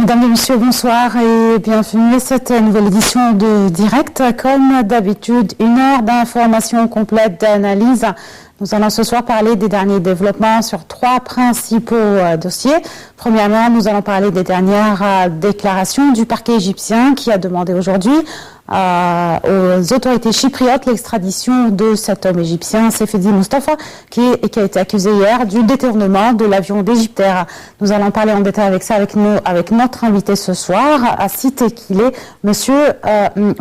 Mesdames et messieurs, bonsoir et bienvenue à cette nouvelle édition de Direct. Comme d'habitude, une heure d'information complète, d'analyse. Nous allons ce soir parler des derniers développements sur trois principaux dossiers. Premièrement, nous allons parler des dernières déclarations du parquet égyptien qui a demandé aujourd'hui aux autorités chypriotes l'extradition de cet homme égyptien, Seyfeddine Mustafa, qui a été accusé hier du détournement de l'avion d'Égyptair. Nous allons parler en détail avec notre invité ce soir, à citer qu'il est Monsieur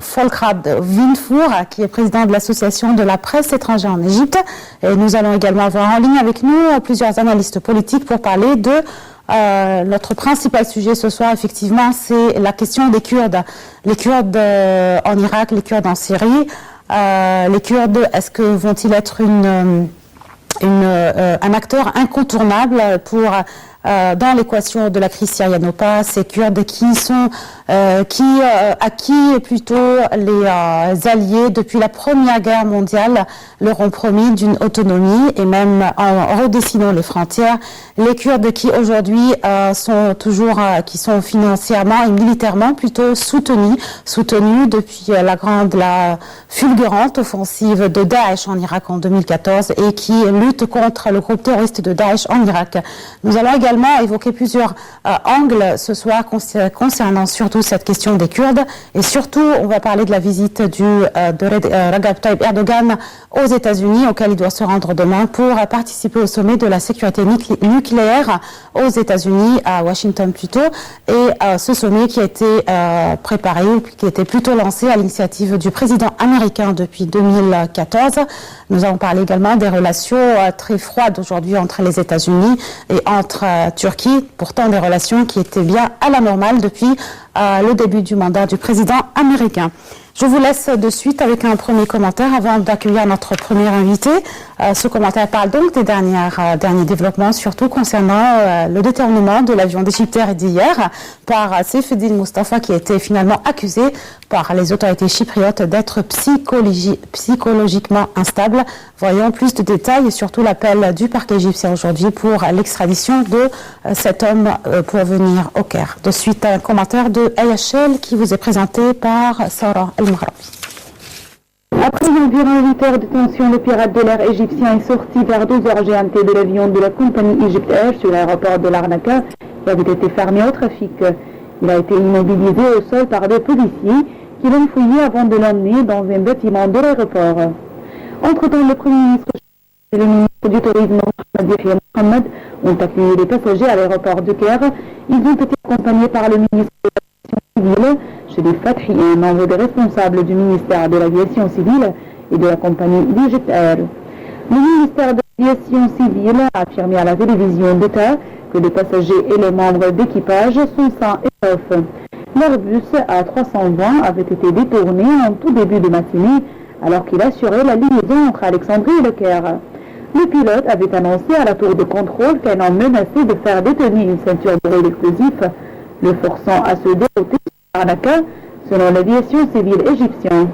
Folkrad Winfour, qui est président de l'association de la presse étrangère en Égypte. Et nous allons également avoir en ligne avec nous plusieurs analystes politiques pour parler de notre principal sujet ce soir, effectivement, c'est la question des Kurdes. Les Kurdes en Irak, les Kurdes en Syrie. Les Kurdes, est-ce que vont-ils être un acteur incontournable dans l'équation de la crise syrienne ou pas? Ces Kurdes qui sont à qui plutôt les alliés depuis la Première Guerre mondiale leur ont promis d'une autonomie et même en redessinant les frontières. Les Kurdes qui aujourd'hui qui sont financièrement et militairement plutôt soutenus depuis la fulgurante offensive de Daesh en Irak en 2014 et qui luttent contre le groupe terroriste de Daesh en Irak. nous allons également évoquer plusieurs angles ce soir concernant surtout cette question des Kurdes et surtout on va parler de la visite de Recep Tayyip Erdogan aux États-Unis auquel il doit se rendre demain pour participer au sommet de la sécurité nucléaire aux États-Unis, à Washington plutôt, et ce sommet qui a été préparé ou qui a été plutôt lancé à l'initiative du président américain depuis 2014. Nous allons parler également des relations très froides aujourd'hui entre les États-Unis et entre Turquie, pourtant des relations qui étaient bien à la normale depuis le début du mandat du président américain. Je vous laisse de suite avec un premier commentaire avant d'accueillir notre premier invité. Ce commentaire parle donc des derniers développements, surtout concernant le détournement de l'avion d'Égyptair d'hier par Seyfeddine Mustafa, qui a été finalement accusé par les autorités chypriotes d'être psychologiquement instable. Voyons plus de détails et surtout l'appel du parquet égyptien aujourd'hui pour l'extradition de cet homme pour venir au Caire. De suite, un commentaire de AHL qui vous est présenté par Sarah El-Mahrabi. Après environ 8 heures de tension, le pirate de l'air égyptien est sorti vers 12h GMT de l'avion de la compagnie Egypt Air sur l'aéroport de Larnaca qui avait été fermé au trafic. Il a été immobilisé au sol par des policiers qui l'ont fouillé avant de l'emmener dans un bâtiment de l'aéroport. Entre-temps, le Premier ministre et le ministre du Tourisme Mohamed ont accueilli les passagers à l'aéroport de Caire. Ils ont été accompagnés par le ministre de l'aviation civile, Chérif Fathi, et un membre des responsables du ministère de l'aviation civile et de la compagnie Egypt Air. Le ministère de l'aviation civile a affirmé à la télévision d'État que les passagers et les membres d'équipage sont sains et saufs. L'Airbus A320 avait été détourné en tout début de matinée alors qu'il assurait la liaison entre Alexandrie et le Caire. Le pilote avait annoncé à la tour de contrôle qu'un homme menaçait de faire détenir une ceinture de explosif, le forçant à se dérouter sur Larnaca, selon l'aviation civile égyptienne.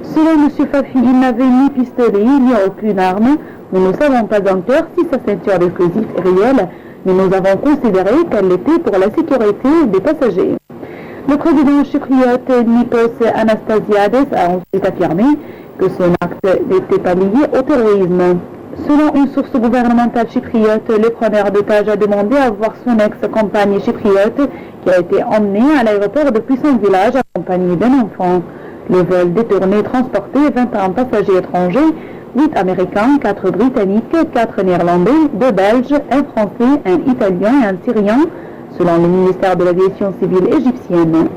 Selon M. Fathi, il n'avait ni pistolet ni aucune arme. Nous ne savons pas encore si sa ceinture d'explosif est réelle, mais nous avons considéré qu'elle l'était pour la sécurité des passagers. Le président chypriote Nikos Anastasiades a ensuite affirmé que son acte n'était pas lié au terrorisme. Selon une source gouvernementale chypriote, le preneur d'otage a demandé à voir son ex-compagne chypriote qui a été emmenée à l'aéroport depuis son village accompagnée d'un enfant. Le vol détourné transportait 21 passagers étrangers, 8 Américains, 4 Britanniques, 4 Néerlandais, 2 Belges, 1 Français, 1 Italien et 1 Syrien, selon le ministère de l'aviation civile égyptienne.